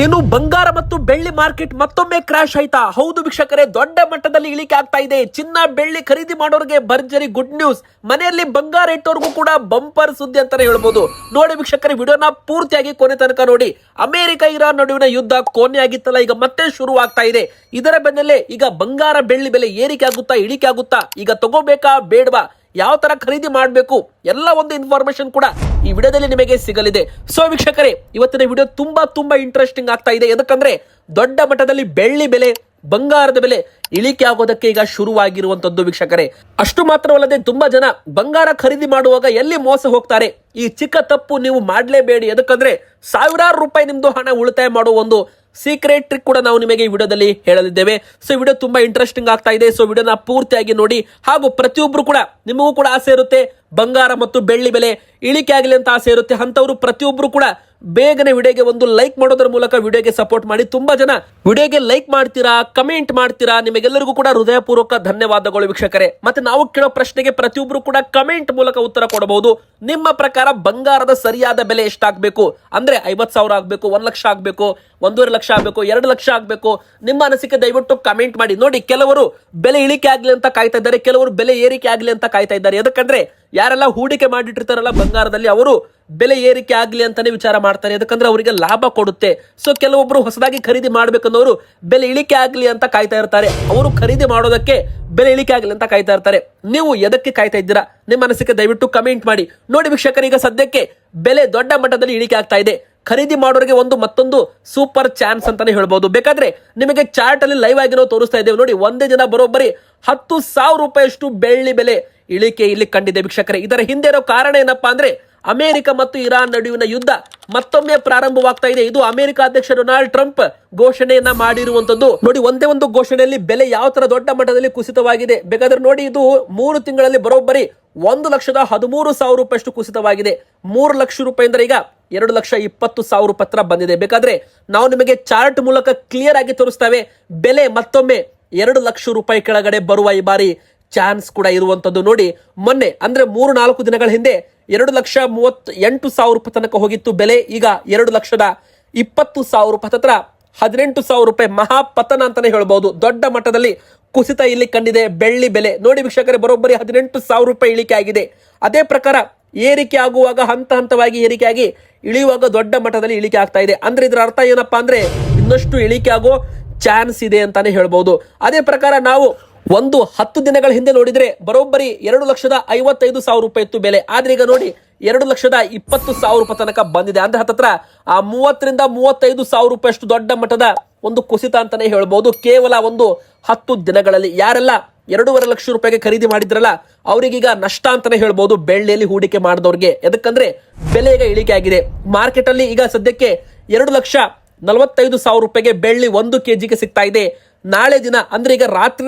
ಏನು ಬಂಗಾರ ಮತ್ತು ಬೆಳ್ಳಿ ಮಾರ್ಕೆಟ್ ಮತ್ತೊಮ್ಮೆ ಕ್ರಾಶ್ ಆಯ್ತಾ? ಹೌದು ವೀಕ್ಷಕರೇ, ದೊಡ್ಡ ಮಟ್ಟದಲ್ಲಿ ಇಳಿಕೆ ಆಗ್ತಾ ಇದೆ. ಚಿನ್ನ ಬೆಳ್ಳಿ ಖರೀದಿ ಮಾಡೋರಿಗೆ ಭರ್ಜರಿ ಗುಡ್ ನ್ಯೂಸ್. ಮನೆಯಲ್ಲಿ ಬಂಗಾರ ಇಟ್ಟವ್ರಿಗೂ ಕೂಡ ಬಂಪರ್ ಸುದ್ದಿ ಅಂತಾನೆ ಹೇಳ್ಬೋದು. ನೋಡಿ ವೀಕ್ಷಕರೇ, ವಿಡಿಯೋನ ಪೂರ್ತಿಯಾಗಿ ಕೊನೆ ತನಕ ನೋಡಿ. ಅಮೆರಿಕ ಇರಾನ್ ನಡುವಿನ ಯುದ್ಧ ಕೊನೆ ಆಗಿತ್ತಲ್ಲ, ಈಗ ಮತ್ತೆ ಶುರು ಆಗ್ತಾ ಇದೆ. ಇದರ ಬೆನ್ನಲ್ಲೇ ಈಗ ಬಂಗಾರ ಬೆಳ್ಳಿ ಬೆಲೆ ಏರಿಕೆ ಆಗುತ್ತಾ ಇಳಿಕೆ ಆಗುತ್ತಾ, ಈಗ ತಗೋಬೇಕಾ ಬೇಡವಾ, ಯಾವ ತರ ಖರೀದಿ ಮಾಡಬೇಕು, ಎಲ್ಲ ಒಂದು ಇನ್ಫಾರ್ಮೇಶನ್ ಕೂಡ ಈ ವಿಡಿಯೋದಲ್ಲಿ ನಿಮಗೆ ಸಿಗಲಿದೆ. ಸೊ ವೀಕ್ಷಕರೇ, ಇವತ್ತಿನ ವಿಡಿಯೋ ತುಂಬಾ ಇಂಟ್ರೆಸ್ಟಿಂಗ್ ಆಗ್ತಾ ಇದೆ. ಯಾಕಂದ್ರೆ ದೊಡ್ಡ ಮಟ್ಟದಲ್ಲಿ ಬೆಳ್ಳಿ ಬೆಲೆ ಬಂಗಾರದ ಬೆಲೆ ಇಳಿಕೆ ಆಗೋದಕ್ಕೆ ಈಗ ಶುರುವಾಗಿರುವಂತದ್ದು ವೀಕ್ಷಕರೇ. ಅಷ್ಟು ಮಾತ್ರವಲ್ಲದೆ ತುಂಬಾ ಜನ ಬಂಗಾರ ಖರೀದಿ ಮಾಡುವಾಗ ಎಲ್ಲಿ ಮೋಸ ಹೋಗ್ತಾರೆ. ಈ ಚಿಕ್ಕ ತಪ್ಪು ನೀವು ಮಾಡಲೇಬೇಡಿ. ಯಾಕಂದ್ರೆ ಸಾವಿರಾರು ರೂಪಾಯಿ ನಿಮ್ದು ಹಣ ಉಳಿತಾಯ ಮಾಡುವ ಒಂದು ಸೀಕ್ರೆಟ್ ಟ್ರಿಕ್ ಕೂಡ ನಾವು ನಿಮಗೆ ಈ ವಿಡಿಯೋದಲ್ಲಿ ಹೇಳಲಿದ್ದೇವೆ. ಸೊ ವಿಡಿಯೋ ತುಂಬಾ ಇಂಟ್ರೆಸ್ಟಿಂಗ್ ಆಗ್ತಾ ಇದೆ. ಸೊ ವಿಡಿಯೋನ ಪೂರ್ತಿಯಾಗಿ ನೋಡಿ. ಹಾಗೂ ಪ್ರತಿಯೊಬ್ರು ಕೂಡ, ನಿಮಗೂ ಕೂಡ ಆಸೆ ಇರುತ್ತೆ ಬಂಗಾರ ಮತ್ತು ಬೆಳ್ಳಿ ಬೆಲೆ ಇಳಿಕೆ ಆಗಲಿ ಅಂತ ಆಸೆ ಇರುತ್ತೆ. ಅಂತವರು ಪ್ರತಿಯೊಬ್ರು ಕೂಡ ಬೇಗನೆ ವಿಡಿಯೋಗೆ ಒಂದು ಲೈಕ್ ಮಾಡೋದ್ರ ಮೂಲಕ ವಿಡಿಯೋಗೆ ಸಪೋರ್ಟ್ ಮಾಡಿ. ತುಂಬಾ ಜನ ವಿಡಿಯೋಗೆ ಲೈಕ್ ಮಾಡ್ತೀರಾ, ಕಮೆಂಟ್ ಮಾಡ್ತೀರಾ, ನಿಮಗೆಲ್ಲರಿಗೂ ಕೂಡ ಹೃದಯಪೂರ್ವಕ ಧನ್ಯವಾದಗಳು ವೀಕ್ಷಕರೇ. ಮತ್ತೆ ನಾವು ಕೇಳೋ ಪ್ರಶ್ನೆಗೆ ಪ್ರತಿಯೊಬ್ರು ಕೂಡ ಕಮೆಂಟ್ ಮೂಲಕ ಉತ್ತರ ಕೊಡಬಹುದು. ನಿಮ್ಮ ಪ್ರಕಾರ ಬಂಗಾರದ ಸರಿಯಾದ ಬೆಲೆ ಎಷ್ಟಾಗಬೇಕು? ಅಂದ್ರೆ 50,000 ಆಗ್ಬೇಕು, 1 ಲಕ್ಷ ಆಗ್ಬೇಕು, 1.5 ಲಕ್ಷ ಆಗ್ಬೇಕು, 2 ಲಕ್ಷ ಆಗ್ಬೇಕು? ನಿಮ್ಮ ಅನಿಸಿಕೆ ದಯವಿಟ್ಟು ಕಮೆಂಟ್ ಮಾಡಿ. ನೋಡಿ, ಕೆಲವರು ಬೆಲೆ ಇಳಿಕೆ ಆಗ್ಲಿ ಅಂತ ಕಾಯ್ತಾ ಇದ್ದಾರೆ, ಕೆಲವರು ಬೆಲೆ ಏರಿಕೆ ಆಗ್ಲಿ ಅಂತ ಕಾಯ್ತಾ ಇದ್ದಾರೆ. ಯಾಕಂದ್ರೆ ಯಾರೆಲ್ಲ ಹೂಡಿಕೆ ಮಾಡಿಟ್ಟಿರ್ತಾರಲ್ಲ ಬಂಗಾರದಲ್ಲಿ, ಅವರು ಬೆಲೆ ಏರಿಕೆ ಆಗ್ಲಿ ಅಂತಾನೆ ವಿಚಾರ ಮಾಡ್ತಾರೆ. ಯಾಕಂದ್ರೆ ಅವರಿಗೆ ಲಾಭ ಕೊಡುತ್ತೆ. ಸೊ ಕೆಲವೊಬ್ರು ಹೊಸದಾಗಿ ಖರೀದಿ ಮಾಡ್ಬೇಕನ್ನೋರು ಬೆಲೆ ಇಳಿಕೆ ಆಗ್ಲಿ ಅಂತ ಕಾಯ್ತಾ ಇರ್ತಾರೆ. ಅವರು ಖರೀದಿ ಮಾಡೋದಕ್ಕೆ ಬೆಲೆ ಇಳಿಕೆ ಆಗ್ಲಿ ಅಂತ ಕಾಯ್ತಾ ಇರ್ತಾರೆ. ನೀವು ಎದಕ್ಕೆ ಕಾಯ್ತಾ ಇದ್ದೀರಾ? ನಿಮ್ಮ ಅನಿಸಿಕೆ ದಯವಿಟ್ಟು ಕಮೆಂಟ್ ಮಾಡಿ. ನೋಡಿ ವೀಕ್ಷಕರು, ಈಗ ಸದ್ಯಕ್ಕೆ ಬೆಲೆ ದೊಡ್ಡ ಮಟ್ಟದಲ್ಲಿ ಇಳಿಕೆ ಆಗ್ತಾ ಇದೆ. ಖರೀದಿ ಮಾಡೋರಿಗೆ ಮತ್ತೊಂದು ಸೂಪರ್ ಚಾನ್ಸ್ ಅಂತಾನೆ ಹೇಳ್ಬಹುದು. ಬೇಕಾದ್ರೆ ನಿಮಗೆ ಚಾರ್ಟ್ ಅಲ್ಲಿ ಲೈವ್ ಆಗಿ ನಾವು ತೋರಿಸ್ತಾ ಇದ್ದೇವೆ. ನೋಡಿ, ಒಂದೇ ದಿನ ಬರೋಬ್ಬರಿ 10,000 ರೂಪಾಯಿಯಷ್ಟು ಬೆಳ್ಳಿ ಬೆಲೆ ಇಳಿಕೆ ಇಲ್ಲಿ ಕಂಡಿದೆ ವೀಕ್ಷಕರೇ. ಇದರ ಹಿಂದೆ ಇರೋ ಕಾರಣ ಏನಪ್ಪಾ ಅಂದ್ರೆ, ಅಮೆರಿಕ ಮತ್ತು ಇರಾನ್ ನಡುವಿನ ಯುದ್ಧ ಮತ್ತೊಮ್ಮೆ ಪ್ರಾರಂಭವಾಗ್ತಾ ಇದೆ. ಇದು ಅಮೆರಿಕ ಅಧ್ಯಕ್ಷ ಡೊನಾಲ್ಡ್ ಟ್ರಂಪ್ ಘೋಷಣೆಯನ್ನ ಮಾಡಿರುವಂತದ್ದು. ನೋಡಿ, ಒಂದೇ ಒಂದು ಘೋಷಣೆಯಲ್ಲಿ ಬೆಲೆ ಯಾವ ತರ ದೊಡ್ಡ ಮಟ್ಟದಲ್ಲಿ ಕುಸಿತವಾಗಿದೆ. ಬೇಕಾದ್ರೆ ನೋಡಿ, ಇದು 3 ತಿಂಗಳಲ್ಲಿ ಬರೋಬ್ಬರಿ 1,13,000 ರೂಪಾಯಿಷ್ಟು ಕುಸಿತವಾಗಿದೆ. 3 ಲಕ್ಷ ರೂಪಾಯಿ ಅಂದ್ರೆ ಈಗ 2,20,000 ರೂಪಾಯಿ ಹತ್ರ ಬಂದಿದೆ. ಬೇಕಾದ್ರೆ ನಾವು ನಿಮಗೆ ಚಾರ್ಟ್ ಮೂಲಕ ಕ್ಲಿಯರ್ ಆಗಿ ತೋರಿಸ್ತೇವೆ. ಬೆಲೆ ಮತ್ತೊಮ್ಮೆ 2 ಲಕ್ಷ ರೂಪಾಯಿ ಕೆಳಗಡೆ ಬರುವ ಈ ಬಾರಿ ಚಾನ್ಸ್ ಕೂಡ ಇರುವಂತದ್ದು. ನೋಡಿ, ಮೊನ್ನೆ ಅಂದ್ರೆ 3-4 ದಿನಗಳ ಹಿಂದೆ 2,38,000 ರೂಪಾಯಿ ತನಕ ಹೋಗಿತ್ತು ಬೆಲೆ. ಈಗ 2,20,000 ರೂಪಾಯಿ ಹತ್ರ 18,000 ರೂಪಾಯಿ ಮಹಾಪತನ ಅಂತಾನೆ ಹೇಳ್ಬಹುದು. ದೊಡ್ಡ ಮಟ್ಟದಲ್ಲಿ ಕುಸಿತ ಇಲ್ಲಿ ಕಂಡಿದೆ ಬೆಳ್ಳಿ ಬೆಲೆ. ನೋಡಿ ವೀಕ್ಷಕರೇ, ಬರೋಬ್ಬರಿ 18,000 ರೂಪಾಯಿ ಇಳಿಕೆ ಆಗಿದೆ. ಅದೇ ಪ್ರಕಾರ ಏರಿಕೆ ಆಗುವಾಗ ಹಂತ ಹಂತವಾಗಿ ಏರಿಕೆ ಆಗಿ ಇಳಿಯುವಾಗ ದೊಡ್ಡ ಮಟ್ಟದಲ್ಲಿ ಇಳಿಕೆ ಆಗ್ತಾ ಇದೆ. ಅಂದ್ರೆ ಇದರ ಅರ್ಥ ಏನಪ್ಪಾ ಅಂದ್ರೆ, ಇನ್ನಷ್ಟು ಇಳಿಕೆ ಆಗೋ ಚಾನ್ಸ್ ಇದೆ ಅಂತಾನೆ ಹೇಳ್ಬಹುದು. ಅದೇ ಪ್ರಕಾರ ನಾವು 10 ದಿನಗಳ ಹಿಂದೆ ನೋಡಿದ್ರೆ ಬರೋಬ್ಬರಿ 2,55,000 ರೂಪಾಯಿ ಇತ್ತು ಬೆಲೆ. ಆದ್ರೆ ಈಗ ನೋಡಿ 2,20,000 ರೂಪಾಯಿ ತನಕ ಬಂದಿದೆ. ಅಂದ್ರೆ ಹತ್ತತ್ರ 30,000-35,000 ರೂಪಾಯಿ ಅಷ್ಟು ದೊಡ್ಡ ಮಟ್ಟದ ಒಂದು ಕುಸಿತ ಅಂತಾನೆ ಹೇಳ್ಬಹುದು ಕೇವಲ 10 ದಿನಗಳಲ್ಲಿ. ಯಾರೆಲ್ಲ 2.5 ಲಕ್ಷ ರೂಪಾಯಿಗೆ ಖರೀದಿ ಮಾಡಿದ್ರಲ್ಲ, ಅವರಿಗೀಗ ನಷ್ಟ ಅಂತಾನೆ ಹೇಳ್ಬಹುದು ಬೆಳ್ಳಿಯಲ್ಲಿ ಹೂಡಿಕೆ ಮಾಡಿದವ್ರಿಗೆ. ಯಾಕಂದ್ರೆ ಬೆಲೆ ಈಗ ಇಳಿಕೆ ಆಗಿದೆ. ಮಾರ್ಕೆಟ್ ಅಲ್ಲಿ ಈಗ ಸದ್ಯಕ್ಕೆ 2,45,000 ರೂಪಾಯಿಗೆ ಬೆಳ್ಳಿ 1 kg ಸಿಗ್ತಾ ಇದೆ. ನಾಳೆ ದಿನ ಅಂದ್ರೆ ಈಗ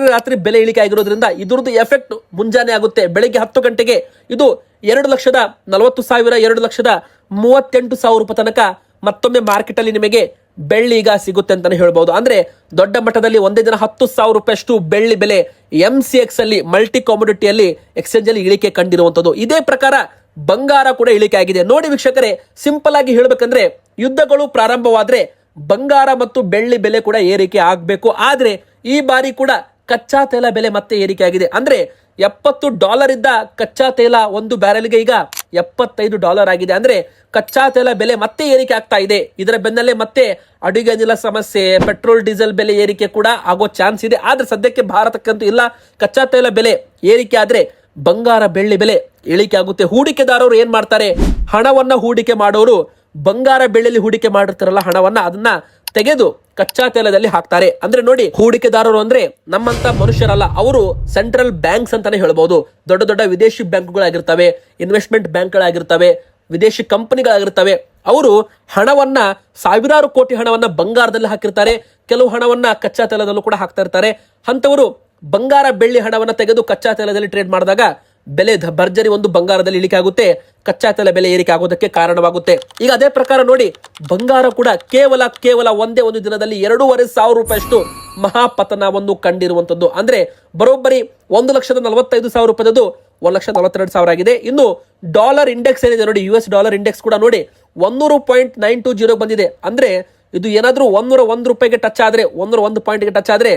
ರಾತ್ರಿ ಬೆಲೆ ಇಳಿಕೆ ಆಗಿರೋದ್ರಿಂದ ಇದ್ರದ್ದು ಎಫೆಕ್ಟ್ ಮುಂಜಾನೆ ಆಗುತ್ತೆ. ಬೆಳಿಗ್ಗೆ 10 ಗಂಟೆಗೆ ಇದು 2,40,000 2,38,000 ರೂಪಾಯಿ ತನಕ ಮತ್ತೊಮ್ಮೆ ಮಾರ್ಕೆಟ್ ಅಲ್ಲಿ ನಿಮಗೆ ಬೆಳ್ಳಿ ಈಗ ಸಿಗುತ್ತೆ ಅಂತಾನೆ ಹೇಳ್ಬಹುದು. ಅಂದ್ರೆ ದೊಡ್ಡ ಮಟ್ಟದಲ್ಲಿ ಒಂದೇ ದಿನ 10,000 ರೂಪಾಯಿ ಅಷ್ಟು ಬೆಳ್ಳಿ ಬೆಲೆ MCX ಅಲ್ಲಿ, ಮಲ್ಟಿ ಕಾಮೊಡಿಟಿಯಲ್ಲಿ ಎಕ್ಸ್ಚೇಂಜ್ ಅಲ್ಲಿ ಇಳಿಕೆ ಕಂಡಿರುವಂತದ್ದು. ಇದೇ ಪ್ರಕಾರ ಬಂಗಾರ ಕೂಡ ಇಳಿಕೆ ಆಗಿದೆ. ನೋಡಿ ವೀಕ್ಷಕರೇ, ಸಿಂಪಲ್ ಆಗಿ ಹೇಳ್ಬೇಕಂದ್ರೆ, ಯುದ್ಧಗಳು ಪ್ರಾರಂಭವಾದ್ರೆ ಬಂಗಾರ ಮತ್ತು ಬೆಳ್ಳಿ ಬೆಲೆ ಕೂಡ ಏರಿಕೆ ಆಗ್ಬೇಕು. ಆದ್ರೆ ಈ ಬಾರಿ ಕೂಡ ಕಚ್ಚಾ ತೈಲ ಬೆಲೆ ಮತ್ತೆ ಏರಿಕೆ ಆಗಿದೆ. ಅಂದ್ರೆ $70 ಇದ್ದ ಕಚ್ಚಾ ತೈಲ ಒಂದು ಬ್ಯಾರೆಲ್ಗೆ ಈಗ $75 ಆಗಿದೆ. ಅಂದ್ರೆ ಕಚ್ಚಾ ತೈಲ ಬೆಲೆ ಮತ್ತೆ ಏರಿಕೆ ಆಗ್ತಾ ಇದೆ. ಇದರ ಬೆನ್ನಲ್ಲೇ ಮತ್ತೆ ಅಡುಗೆ ಅನಿಲ ಸಮಸ್ಯೆ, ಪೆಟ್ರೋಲ್ ಡೀಸೆಲ್ ಬೆಲೆ ಏರಿಕೆ ಕೂಡ ಆಗೋ ಚಾನ್ಸ್ ಇದೆ. ಆದ್ರೆ ಸದ್ಯಕ್ಕೆ ಭಾರತಕ್ಕಂತೂ ಇಲ್ಲ. ಕಚ್ಚಾ ತೈಲ ಬೆಲೆ ಏರಿಕೆ ಆದ್ರೆ ಬಂಗಾರ ಬೆಳ್ಳಿ ಬೆಲೆ ಇಳಿಕೆ ಆಗುತ್ತೆ. ಹೂಡಿಕೆದಾರರು ಏನ್ ಮಾಡ್ತಾರೆ, ಹಣವನ್ನ ಹೂಡಿಕೆ ಮಾಡೋರು ಬಂಗಾರ ಬೆಳ್ಳಿಯಲ್ಲಿ ಹೂಡಿಕೆ ಮಾಡಿರ್ತಾರಲ್ಲ ಹಣವನ್ನ, ಅದನ್ನ ತೆಗೆದು ಕಚ್ಚಾ ತೈಲದಲ್ಲಿ ಹಾಕ್ತಾರೆ. ಅಂದ್ರೆ ನೋಡಿ, ಹೂಡಿಕೆದಾರರು ಅಂದ್ರೆ ನಮ್ಮಂತ ಮನುಷ್ಯರಲ್ಲ, ಅವರು ಸೆಂಟ್ರಲ್ ಬ್ಯಾಂಕ್ಸ್ ಅಂತಾನೆ ಹೇಳ್ಬಹುದು. ದೊಡ್ಡ ದೊಡ್ಡ ವಿದೇಶಿ ಬ್ಯಾಂಕ್ಗಳಾಗಿರ್ತವೆ, ಇನ್ವೆಸ್ಟ್ಮೆಂಟ್ ಬ್ಯಾಂಕ್ಗಳಾಗಿರ್ತವೆ, ವಿದೇಶಿ ಕಂಪನಿಗಳಾಗಿರ್ತವೆ. ಅವರು ಹಣವನ್ನ, ಸಾವಿರಾರು ಕೋಟಿ ಹಣವನ್ನ ಬಂಗಾರದಲ್ಲಿ ಹಾಕಿರ್ತಾರೆ. ಕೆಲವು ಹಣವನ್ನ ಕಚ್ಚಾ ತೈಲದಲ್ಲೂ ಕೂಡ ಹಾಕ್ತಾ ಇರ್ತಾರೆ. ಅಂತವರು ಬಂಗಾರ ಬೆಳ್ಳಿ ಹಣವನ್ನ ತೆಗೆದು ಕಚ್ಚಾ ತೈಲದಲ್ಲಿ ಟ್ರೇಡ್ ಮಾಡಿದಾಗ ಬೆಲೆ ಭರ್ಜರಿ ಒಂದು ಬಂಗಾರದಲ್ಲಿ ಇಳಿಕೆ ಆಗುತ್ತೆ. ಕಚ್ಚಾ ತೈಲ ಬೆಲೆ ಏರಿಕೆ ಆಗೋದಕ್ಕೆ ಕಾರಣವಾಗುತ್ತೆ. ಈಗ ಅದೇ ಪ್ರಕಾರ ನೋಡಿ, ಬಂಗಾರ ಕೂಡ ಕೇವಲ ಒಂದೇ ಒಂದು ದಿನದಲ್ಲಿ 2,500 ರೂಪಾಯಿ ಅಷ್ಟು ಮಹಾಪತನವನ್ನು ಕಂಡಿರುವಂತದ್ದು. ಅಂದ್ರೆ ಬರೋಬ್ಬರಿ 1,45,000 ರೂಪಾಯಿದು 1,42,000 ಆಗಿದೆ. ಇನ್ನು ಡಾಲರ್ ಇಂಡೆಕ್ಸ್ ಏನಿದೆ ನೋಡಿ, US ಡಾಲರ್ ಇಂಡೆಕ್ಸ್ ಕೂಡ ನೋಡಿ 100.920 ಬಂದಿದೆ. ಅಂದ್ರೆ ಇದು ಏನಾದ್ರೂ 101 ರೂಪಾಯಿಗೆ ಟಚ್ ಆದ್ರೆ 101 ಪಾಯಿಂಟ್ಗೆ ಟಚ್ ಆದ್ರೆ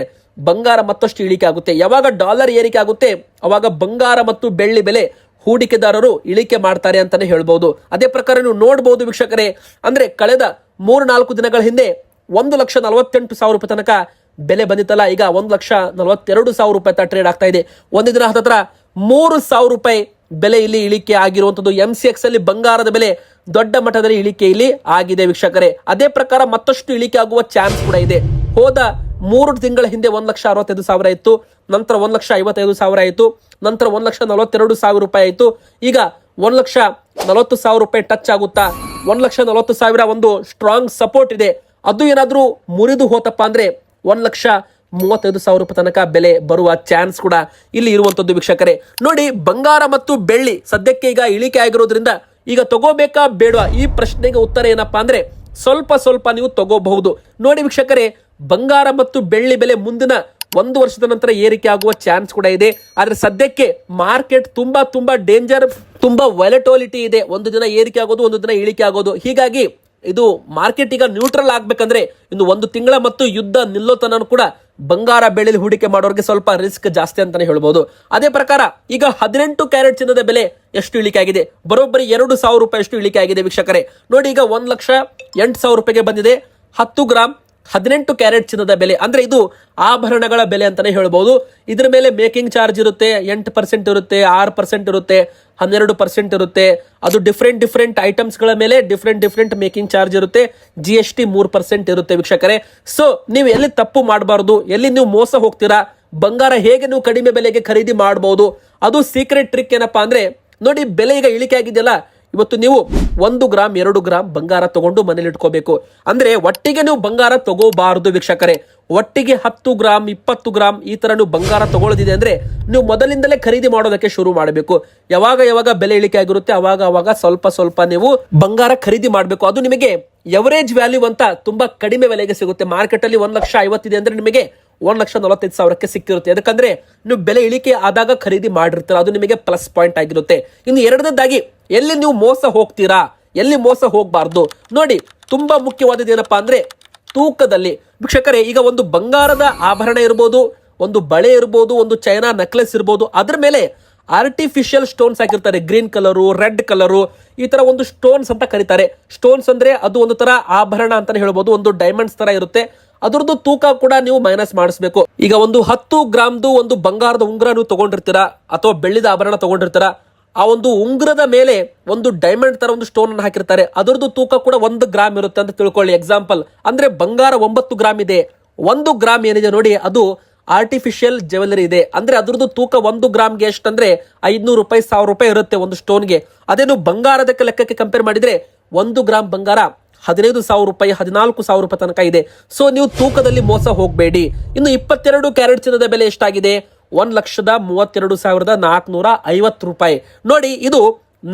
ಬಂಗಾರ ಮತ್ತಷ್ಟು ಇಳಿಕೆ ಆಗುತ್ತೆ. ಯಾವಾಗ ಡಾಲರ್ ಏರಿಕೆ ಆಗುತ್ತೆ ಅವಾಗ ಬಂಗಾರ ಮತ್ತು ಬೆಳ್ಳಿ ಬೆಲೆ ಹೂಡಿಕೆದಾರರು ಇಳಿಕೆ ಮಾಡ್ತಾರೆ ಅಂತಾನೆ ಹೇಳ್ಬಹುದು. ಅದೇ ಪ್ರಕಾರ ನೀವು ನೋಡಬಹುದು ವೀಕ್ಷಕರೇ, ಅಂದ್ರೆ ಕಳೆದ 3-4 ದಿನಗಳ ಹಿಂದೆ 1,48,000 ರೂಪಾಯಿ ತನಕ ಬೆಲೆ ಬಂದಿತ್ತಲ್ಲ, ಈಗ 1,42,000 ರೂಪಾಯಿ ಟ್ರೇಡ್ ಆಗ್ತಾ ಇದೆ. ಒಂದು ದಿನ ಹತ್ರ 3,000 ರೂಪಾಯಿ ಬೆಲೆ ಇಲ್ಲಿ ಇಳಿಕೆ ಆಗಿರುವಂತದ್ದು. MCX ಅಲ್ಲಿ ಬಂಗಾರದ ಬೆಲೆ ದೊಡ್ಡ ಮಟ್ಟದಲ್ಲಿ ಇಳಿಕೆ ಇಲ್ಲಿ ಆಗಿದೆ ವೀಕ್ಷಕರೇ. ಅದೇ ಪ್ರಕಾರ ಮತ್ತಷ್ಟು ಇಳಿಕೆ ಆಗುವ ಚಾನ್ಸ್ ಕೂಡ ಇದೆ. ಹೋದ 3 ತಿಂಗಳ ಹಿಂದೆ 1,65,000 ಇತ್ತು, ನಂತರ 1,55,000 ಆಯಿತು, ನಂತರ 1,42,000 ರೂಪಾಯಿ ಆಯಿತು. ಈಗ 1,40,000 ರೂಪಾಯಿ ಟಚ್ ಆಗುತ್ತಾ? 1,40,000 ಒಂದು ಸ್ಟ್ರಾಂಗ್ ಸಪೋರ್ಟ್ ಇದೆ. ಅದು ಏನಾದ್ರೂ ಮುರಿದು ಹೋತಪ್ಪ ಅಂದ್ರೆ 1,35,000 ರೂಪಾಯಿ ತನಕ ಬೆಲೆ ಬರುವ ಚಾನ್ಸ್ ಕೂಡ ಇಲ್ಲಿ ಇರುವಂತದ್ದು ವೀಕ್ಷಕರೇ. ನೋಡಿ, ಬಂಗಾರ ಮತ್ತು ಬೆಳ್ಳಿ ಸದ್ಯಕ್ಕೆ ಈಗ ಇಳಿಕೆ ಆಗಿರೋದ್ರಿಂದ ಈಗ ತಗೋಬೇಕಾ ಬೇಡವಾ ಈ ಪ್ರಶ್ನೆಗೆ ಉತ್ತರ ಏನಪ್ಪಾ ಅಂದ್ರೆ ಸ್ವಲ್ಪ ನೀವು ತಗೋಬಹುದು. ನೋಡಿ ವೀಕ್ಷಕರೇ, ಬಂಗಾರ ಮತ್ತು ಬೆಳ್ಳಿ ಬೆಲೆ ಮುಂದಿನ 1 ವರ್ಷದ ನಂತರ ಏರಿಕೆ ಆಗುವ ಚಾನ್ಸ್ ಕೂಡ ಇದೆ. ಆದ್ರೆ ಸದ್ಯಕ್ಕೆ ಮಾರ್ಕೆಟ್ ತುಂಬಾ ಡೇಂಜರ್, ತುಂಬಾ ವಾಲಟಿಲಿಟಿ ಇದೆ. ಒಂದು ದಿನ ಏರಿಕೆ ಆಗೋದು, ಒಂದು ದಿನ ಇಳಿಕೆ ಆಗೋದು. ಹೀಗಾಗಿ ಇದು ಮಾರ್ಕೆಟ್ ಈಗ ನ್ಯೂಟ್ರಲ್ ಆಗ್ಬೇಕಂದ್ರೆ ಇನ್ನು 1 ತಿಂಗಳ ಮತ್ತು ಯುದ್ಧ ನಿಲ್ಲೋತನ ಕೂಡ ಬಂಗಾರ ಬೆಳ್ಳಿ ಹೂಡಿಕೆ ಮಾಡೋರಿಗೆ ಸ್ವಲ್ಪ ರಿಸ್ಕ್ ಜಾಸ್ತಿ ಅಂತಾನೆ ಹೇಳ್ಬೋದು. ಅದೇ ಪ್ರಕಾರ ಈಗ 18 ಕ್ಯಾರೆಟ್ ಚಿನ್ನದ ಬೆಲೆ ಎಷ್ಟು ಇಳಿಕೆ ಆಗಿದೆ? ಬರೋಬ್ಬರಿ 2,000 ರೂಪಾಯಿ ಅಷ್ಟು ಇಳಿಕೆ ಆಗಿದೆ ವೀಕ್ಷಕರೇ. ನೋಡಿ, ಈಗ 1,08,000 ರೂಪಾಯಿಗೆ ಬಂದಿದೆ 10 ಗ್ರಾಮ್ 18 ಕ್ಯಾರೆಟ್ ಚಿನ್ನದ ಬೆಲೆ. ಅಂದ್ರೆ ಇದು ಆಭರಣಗಳ ಬೆಲೆ ಅಂತಾನೆ ಹೇಳ್ಬಹುದು. ಇದ್ರ ಮೇಲೆ ಮೇಕಿಂಗ್ ಚಾರ್ಜ್ ಇರುತ್ತೆ, 8% ಇರುತ್ತೆ, 6% ಇರುತ್ತೆ, 12% ಇರುತ್ತೆ. ಅದು ಡಿಫ್ರೆಂಟ್ ಐಟಮ್ಸ್ ಗಳ ಮೇಲೆ ಡಿಫ್ರೆಂಟ್ ಮೇಕಿಂಗ್ ಚಾರ್ಜ್ ಇರುತ್ತೆ. GST 3% ಇರುತ್ತೆ ವೀಕ್ಷಕರೇ. ಸೊ ನೀವು ಎಲ್ಲಿ ತಪ್ಪು ಮಾಡಬಾರ್ದು, ಎಲ್ಲಿ ನೀವು ಮೋಸ ಹೋಗ್ತೀರಾ, ಬಂಗಾರ ಹೇಗೆ ನೀವು ಕಡಿಮೆ ಬೆಲೆಗೆ ಖರೀದಿ ಮಾಡಬಹುದು, ಅದು ಸೀಕ್ರೆಟ್ ಟ್ರಿಕ್ ಏನಪ್ಪಾ ಅಂದ್ರೆ, ನೋಡಿ ಬೆಲೆ ಈಗ ಇಳಿಕೆ ಆಗಿದೆಯಲ್ಲ, ಇವತ್ತು ನೀವು 1 ಗ್ರಾಮ್ 2 ಗ್ರಾಮ್ ಬಂಗಾರ ತಗೊಂಡು ಮನೇಲಿ ಇಟ್ಕೋಬೇಕು. ಅಂದ್ರೆ ಒಟ್ಟಿಗೆ ನೀವು ಬಂಗಾರ ತಗೋಬಾರದು ವೀಕ್ಷಕರೇ. ಒಟ್ಟಿಗೆ 10 ಗ್ರಾಮ್ 20 ಗ್ರಾಮ್ ಈ ತರ ನೀವು ಬಂಗಾರ ತಗೊಳ್ಳೋದಿದೆ ಅಂದ್ರೆ ನೀವು ಮೊದಲಿಂದಲೇ ಖರೀದಿ ಮಾಡೋದಕ್ಕೆ ಶುರು ಮಾಡಬೇಕು. ಯಾವಾಗ ಬೆಲೆ ಇಳಿಕೆ ಆಗಿರುತ್ತೆ ಅವಾಗ ಸ್ವಲ್ಪ ನೀವು ಬಂಗಾರ ಖರೀದಿ ಮಾಡಬೇಕು. ಅದು ನಿಮಗೆ ಎವರೇಜ್ ವ್ಯಾಲ್ಯೂ ಅಂತ ತುಂಬಾ ಕಡಿಮೆ ಬೆಲೆಗೆ ಸಿಗುತ್ತೆ. ಮಾರ್ಕೆಟ್ ಅಲ್ಲಿ 1,50,000 ಇದೆ ಅಂದ್ರೆ ನಿಮಗೆ 1,45,000ಕ್ಕೆ ಸಿಕ್ಕಿರುತ್ತೆ. ಯಾಕಂದ್ರೆ ನೀವು ಬೆಲೆ ಇಳಿಕೆ ಆದಾಗ ಖರೀದಿ ಮಾಡಿರ್ತೀರ, ಅದು ನಿಮಗೆ ಪ್ಲಸ್ ಪಾಯಿಂಟ್ ಆಗಿರುತ್ತೆ. ಇನ್ನು ಎರಡನೇದಾಗಿ, ಎಲ್ಲಿ ನೀವು ಮೋಸ ಹೋಗ್ತೀರಾ, ಎಲ್ಲಿ ಮೋಸ ಹೋಗಬಾರ್ದು. ನೋಡಿ, ತುಂಬಾ ಮುಖ್ಯವಾದದ್ದು ಏನಪ್ಪಾ ಅಂದ್ರೆ ತೂಕದಲ್ಲಿ ವೀಕ್ಷಕರೇ. ಈಗ ಒಂದು ಬಂಗಾರದ ಆಭರಣ ಇರ್ಬೋದು, ಒಂದು ಬಳೆ ಇರ್ಬೋದು, ಒಂದು ಚೈನಾ ನೆಕ್ಲೆಸ್ ಇರ್ಬೋದು, ಅದ್ರ ಮೇಲೆ ಆರ್ಟಿಫಿಷಿಯಲ್ ಸ್ಟೋನ್ಸ್ ಹಾಕಿರ್ತಾರೆ. ಗ್ರೀನ್ ಕಲರು, ರೆಡ್ ಕಲರು, ಈ ತರ ಒಂದು ಸ್ಟೋನ್ಸ್ ಅಂತ ಕರೀತಾರೆ. ಸ್ಟೋನ್ಸ್ ಅಂದ್ರೆ ಅದು ಒಂದು ತರ ಆಭರಣ ಅಂತಾನೆ ಹೇಳ್ಬೋದು, ಒಂದು ಡೈಮಂಡ್ಸ್ ತರ ಇರುತ್ತೆ. ಅದರದ್ದು ತೂಕ ಕೂಡ ನೀವು ಮೈನಸ್ ಮಾಡಿಸ್ಬೇಕು. ಈಗ ಒಂದು 10 ಗ್ರಾಮ್ದು ಒಂದು ಬಂಗಾರದ ಉಂಗುರ ನೀವು ತಗೊಂಡಿರ್ತೀರಾ ಅಥವಾ ಬೆಳ್ಳಿದ ಆಭರಣ ತಗೊಂಡಿರ್ತೀರಾ, ಆ ಒಂದು ಉಂಗುರದ ಮೇಲೆ ಒಂದು ಡೈಮಂಡ್ ತರ ಒಂದು ಸ್ಟೋನ್ ಅನ್ನು ಹಾಕಿರ್ತಾರೆ. ಅದರದ್ದು ತೂಕ ಕೂಡ 1 ಗ್ರಾಮ್ ಇರುತ್ತೆ ಅಂತ ತಿಳ್ಕೊಳ್ಳಿ. ಎಕ್ಸಾಂಪಲ್ ಅಂದ್ರೆ ಬಂಗಾರ 9 ಗ್ರಾಮ್ ಇದೆ, 1 ಗ್ರಾಮ್ ಏನಿದೆ ನೋಡಿ ಅದು ಆರ್ಟಿಫಿಷಿಯಲ್ ಜ್ಯುವೆಲರಿ ಇದೆ. ಅಂದ್ರೆ ಅದ್ರದ್ದು ತೂಕ 1 ಗ್ರಾಮ್ಗೆ ಎಷ್ಟಂದ್ರೆ 500 ರೂಪಾಯಿ 1,000 ರೂಪಾಯಿ ಇರುತ್ತೆ ಒಂದು ಸ್ಟೋನ್ಗೆ. ಅದೇನು ಬಂಗಾರದ ಲೆಕ್ಕಕ್ಕೆ ಕಂಪೇರ್ ಮಾಡಿದ್ರೆ 1 ಗ್ರಾಮ್ ಬಂಗಾರ 15,000 ರೂಪಾಯಿ 14,000 ರೂಪಾಯಿ ತನಕ ಇದೆ. ಸೊ ನೀವು ತೂಕದಲ್ಲಿ ಮೋಸ ಹೋಗಬೇಡಿ. ಇನ್ನು 22 ಕ್ಯಾರೆಟ್ ಚಿನ್ನದ ಬೆಲೆ ಎಷ್ಟಾಗಿದೆ? 1,32,450 ರೂಪಾಯಿ. ನೋಡಿ, ಇದು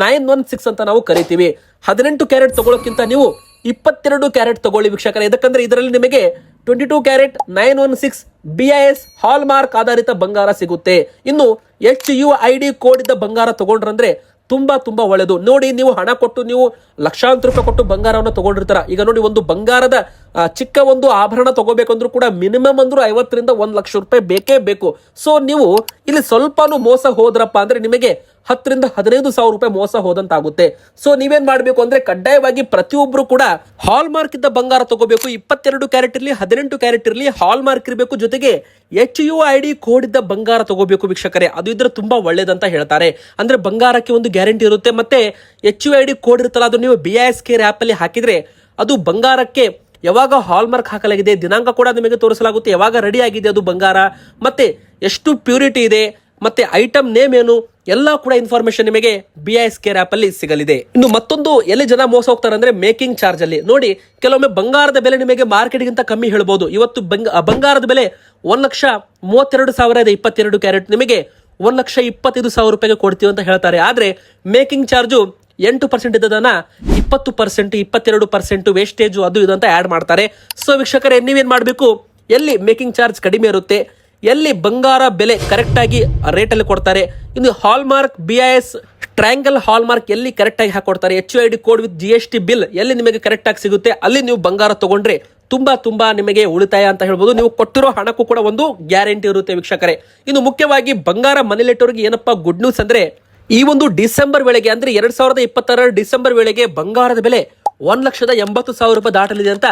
916 ಅಂತ ನಾವು ಕರಿತೀವಿ. 18 ಕ್ಯಾರೆಟ್ ತಗೊಳ್ಳೋಕ್ಕಿಂತ ನೀವು 22 ಕ್ಯಾರೆಟ್ ತಗೊಳ್ಳಿ ವೀಕ್ಷಕರೇ. ಯಾಕಂದ್ರೆ ಇದರಲ್ಲಿ ನಿಮಗೆ 22 ಕ್ಯಾರೆಟ್ 916 BIS ಹಾಲ್ ಮಾರ್ಕ್ ಆಧಾರಿತ ಬಂಗಾರ ಸಿಗುತ್ತೆ. ಇನ್ನು HUID ಕೋಡ್ ಇದ್ದ ಬಂಗಾರ ತಗೊಂಡ್ರಂದ್ರೆ ತುಂಬಾ ಒಳ್ಳೆಯದು. ನೋಡಿ, ನೀವು ಹಣ ಕೊಟ್ಟು ನೀವು ಲಕ್ಷಾಂತರ ರೂಪಾಯಿ ಕೊಟ್ಟು ಬಂಗಾರವನ್ನು ತಗೊಂಡಿರ್ತಾರ. ಈಗ ನೋಡಿ, ಒಂದು ಬಂಗಾರದ ಚಿಕ್ಕ ಒಂದು ಆಭರಣ ತಗೋಬೇಕಂದ್ರೂ ಕೂಡ ಮಿನಿಮಮ್ ಅಂದ್ರೂ 50,000ರಿಂದ 1,00,000 ರೂಪಾಯಿ ಬೇಕೇ ಬೇಕು. ಸೊ ನೀವು ಇಲ್ಲಿ ಸ್ವಲ್ಪನೂ ಮೋಸ ಹೋದ್ರಪ್ಪ ಅಂದ್ರೆ ನಿಮಗೆ 10,000ರಿಂದ 15,000 ರೂಪಾಯಿ ಮೋಸ ಹೋದಂತಾಗುತ್ತೆ. ಸೊ ನೀವೇನ್ ಮಾಡ್ಬೇಕು ಅಂದ್ರೆ ಕಡ್ಡಾಯವಾಗಿ ಪ್ರತಿಯೊಬ್ರು ಕೂಡ ಹಾಲ್ ಮಾರ್ಕ್ ಇದ್ದ ಬಂಗಾರ ತಗೋಬೇಕು. 22 ಕ್ಯಾರೆಟ್ ಇರಲಿ 18 ಕ್ಯಾರೆಟ್ ಇರಲಿ ಹಾಲ್ ಮಾರ್ಕ್ ಇರಬೇಕು. ಜೊತೆಗೆ HUID ಕೋಡ್ ಇದ್ದ ಬಂಗಾರ ತಗೋಬೇಕು ವೀಕ್ಷಕರೇ. ಅದು ಇದ್ರೆ ತುಂಬಾ ಒಳ್ಳೇದಂತ ಹೇಳ್ತಾರೆ. ಅಂದ್ರೆ ಬಂಗಾರಕ್ಕೆ ಒಂದು ಗ್ಯಾರಂಟಿ ಇರುತ್ತೆ. ಮತ್ತೆ HUID ಕೋಡ್ ಇರುತ್ತಲ್ಲ, ಅದು ನೀವು BIS ಕೇರ್ ಆಪ್ ಅಲ್ಲಿ ಹಾಕಿದ್ರೆ ಅದು ಬಂಗಾರಕ್ಕೆ ಯಾವಾಗ ಹಾಲ್ ಮಾರ್ಕ್ ಹಾಕಲಾಗಿದೆ, ದಿನಾಂಕ ಕೂಡ ನಿಮಗೆ ತೋರಿಸಲಾಗುತ್ತೆ, ಯಾವಾಗ ರೆಡಿ ಆಗಿದೆ ಅದು ಬಂಗಾರ, ಮತ್ತೆ ಎಷ್ಟು ಪ್ಯೂರಿಟಿ ಇದೆ, ಮತ್ತೆ ಐಟಮ್ ನೇಮ್ ಏನು, ಎಲ್ಲ ಕೂಡ ಇನ್ಫಾರ್ಮೇಶನ್ ನಿಮಗೆ BIS ಕೇರ್ ಆಪ್ ಅಲ್ಲಿ ಸಿಗಲಿದೆ. ಇನ್ನು ಮತ್ತೊಂದು ಎಲ್ಲಿ ಜನ ಮೋಸ ಹೋಗ್ತಾರೆ ಅಂದ್ರೆ ಮೇಕಿಂಗ್ ಚಾರ್ಜ್ ಅಲ್ಲಿ. ನೋಡಿ, ಕೆಲವೊಮ್ಮೆ ಬಂಗಾರದ ಬೆಲೆ ನಿಮಗೆ ಮಾರ್ಕೆಟ್ ಗಿಂತ ಕಮ್ಮಿ ಹೇಳ್ಬೋದು. ಇವತ್ತು ಬಂಗಾರದ ಬೆಲೆ 1,32,000 ಇದೆ. 22 ಕ್ಯಾರೆಟ್ ನಿಮಗೆ 1,25,000 ರೂಪಾಯಿಗೆ ಕೊಡ್ತೀವಿ ಅಂತ ಹೇಳ್ತಾರೆ. ಆದ್ರೆ ಮೇಕಿಂಗ್ ಚಾರ್ಜು 8% ಇದ್ದದನ್ನ 20%, 22% ವೇಸ್ಟೇಜ್ ಅದು ಇದು ಅಂತ ಆಡ್ ಮಾಡ್ತಾರೆ. ಸೊ ವೀಕ್ಷಕರೇ, ನೀವೇನ್ ಮಾಡ್ಬೇಕು, ಎಲ್ಲಿ ಮೇಕಿಂಗ್ ಚಾರ್ಜ್ ಕಡಿಮೆ ಇರುತ್ತೆ, ಎಲ್ಲಿ ಬಂಗಾರ ಬೆಲೆ ಕರೆಕ್ಟ್ ಆಗಿ ರೇಟ್ ಅಲ್ಲಿ ಕೊಡ್ತಾರೆ, ಇನ್ನು ಹಾಲ್ ಮಾರ್ಕ್ BIS ಟ್ರಯಾಂಗಲ್ ಹಾಲ್ ಮಾರ್ಕ್ ಎಲ್ಲಿ ಕರೆಕ್ಟ್ ಆಗಿ ಹಾಕೊಡ್ತಾರೆ, HUID code with GST bill ಎಲ್ಲಿ ನಿಮಗೆ ಕರೆಕ್ಟ್ ಆಗಿ ಸಿಗುತ್ತೆ, ಅಲ್ಲಿ ನೀವು ಬಂಗಾರ ತಗೊಂಡ್ರೆ ತುಂಬಾ ನಿಮಗೆ ಉಳಿತಾಯ ಅಂತ ಹೇಳ್ಬೋದು. ನೀವು ಕೊಟ್ಟಿರೋ ಹಣಕ್ಕೂ ಕೂಡ ಒಂದು ಗ್ಯಾರಂಟಿ ಇರುತ್ತೆ ವೀಕ್ಷಕರೇ. ಇನ್ನು ಮುಖ್ಯವಾಗಿ ಬಂಗಾರ ಮನೇಲಿಟ್ಟವರಿಗೆ ಏನಪ್ಪಾ ಗುಡ್ ನ್ಯೂಸ್ ಅಂದ್ರೆ, ಈ ಒಂದು ಡಿಸೆಂಬರ್ ವೇಳೆಗೆ ಅಂದ್ರೆ 2026 ಡಿಸೆಂಬರ್ ವೇಳೆಗೆ ಬಂಗಾರದ ಬೆಲೆ 1,80,000 ರೂಪಾಯಿ ದಾಟಲಿದೆ ಅಂತ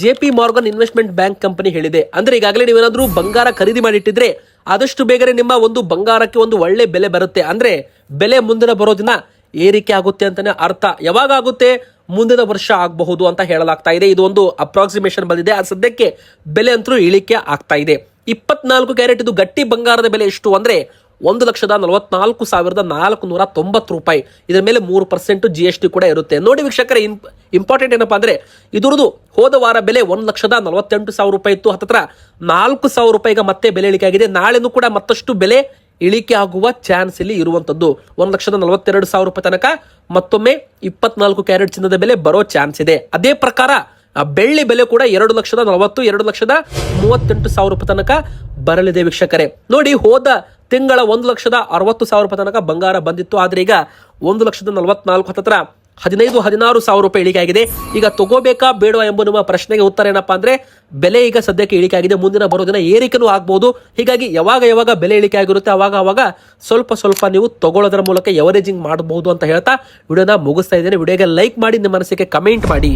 JP Morgan investment bank company ಹೇಳಿದೆ. ಅಂದ್ರೆ ಈಗಾಗಲೇ ನೀವೇನಾದ್ರೂ ಬಂಗಾರ ಖರೀದಿ ಮಾಡಿಟ್ಟಿದ್ರೆ ಆದಷ್ಟು ಬೇಗನೆ ನಿಮ್ಮ ಒಂದು ಬಂಗಾರಕ್ಕೆ ಒಂದು ಒಳ್ಳೆ ಬೆಲೆ ಬರುತ್ತೆ. ಅಂದ್ರೆ ಬೆಲೆ ಮುಂದಿನ ಬರೋ ದಿನ ಏರಿಕೆ ಆಗುತ್ತೆ ಅಂತಾನೆ ಅರ್ಥ. ಯಾವಾಗ ಆಗುತ್ತೆ? ಮುಂದಿನ ವರ್ಷ ಆಗಬಹುದು ಅಂತ ಹೇಳಲಾಗ್ತಾ ಇದೆ. ಇದು ಒಂದು ಅಪ್ರಾಕ್ಸಿಮೇಷನ್ ಬಂದಿದೆ. ಆ ಸದ್ಯಕ್ಕೆ ಬೆಲೆ ಅಂತೂ ಇಳಿಕೆ ಆಗ್ತಾ ಇದೆ. 24 ಕ್ಯಾರೆಟ್ ಇದು ಗಟ್ಟಿ ಬಂಗಾರದ ಬೆಲೆ ಎಷ್ಟು ಅಂದ್ರೆ 1,44,490 ರೂಪಾಯಿ. ಇದರ ಮೇಲೆ 3% GST ಕೂಡ ಇರುತ್ತೆ. ನೋಡಿ ವೀಕ್ಷಕರೇ, ಇಂಪಾರ್ಟೆಂಟ್ ಏನಪ್ಪಾ ಅಂದ್ರೆ ಇದರದು ಹೋದ ವಾರ ಬೆಲೆ 1,48,000 ರೂಪಾಯಿ ಇತ್ತು. ಹತ್ತತ್ರ 4,000 ರೂಪಾಯಿಗೆ ಮತ್ತೆ ಬೆಲೆ ಇಳಿಕೆ ಆಗಿದೆ. ನಾಳೆನೂ ಕೂಡ ಮತ್ತಷ್ಟು ಬೆಲೆ ಇಳಿಕೆ ಆಗುವ ಚಾನ್ಸ್ ಇಲ್ಲಿ ಇರುವಂತದ್ದು. 1,42,000 ರೂಪಾಯಿ ತನಕ ಮತ್ತೊಮ್ಮೆ 24 ಕ್ಯಾರೆಟ್ ಚಿನ್ನದ ಬೆಲೆ ಬರೋ ಚಾನ್ಸ್ ಇದೆ. ಅದೇ ಪ್ರಕಾರ ಬೆಳ್ಳಿ ಬೆಲೆ ಕೂಡ 2,40,000 2,38,000 ರೂಪಾಯಿ ತನಕ ಬರಲಿದೆ ವೀಕ್ಷಕರೇ. ನೋಡಿ, ಹೋದ ತಿಂಗಳ 1,60,000 ರೂಪಾಯಿ ತನಕ ಬಂಗಾರ ಬಂದಿತ್ತು. ಆದ್ರೆ ಈಗ 1,44,000 ಹತ್ತತ್ರ 15,16,000 ರೂಪಾಯಿ ಇಳಿಕೆ ಆಗಿದೆ. ಈಗ ತಗೋಬೇಕಾ ಬೇಡವಾ ಎಂಬ ನಿಮ್ಮ ಪ್ರಶ್ನೆಗೆ ಉತ್ತರ ಏನಪ್ಪಾ ಅಂದ್ರೆ, ಬೆಲೆ ಈಗ ಸದ್ಯಕ್ಕೆ ಇಳಿಕೆ ಆಗಿದೆ. ಮುಂದಿನ ಬರೋ ದಿನ ಏರಿಕೆನೂ ಆಗ್ಬಹುದು. ಹೀಗಾಗಿ ಯಾವಾಗ ಬೆಲೆ ಇಳಿಕೆ ಆಗಿರುತ್ತೆ ಅವಾಗ ಸ್ವಲ್ಪ ನೀವು ತಗೊಳ್ಳೋದ್ರ ಮೂಲಕ ಎವರೇಜಿಂಗ್ ಮಾಡಬಹುದು ಅಂತ ಹೇಳ್ತಾ ವಿಡಿಯೋನ ಮುಗಿಸ್ತಾ ಇದ್ದೇನೆ. ವಿಡಿಯೋಗೆ ಲೈಕ್ ಮಾಡಿ, ನಿಮ್ಮ ಮನಸ್ಸಿಗೆ ಕಮೆಂಟ್ ಮಾಡಿ.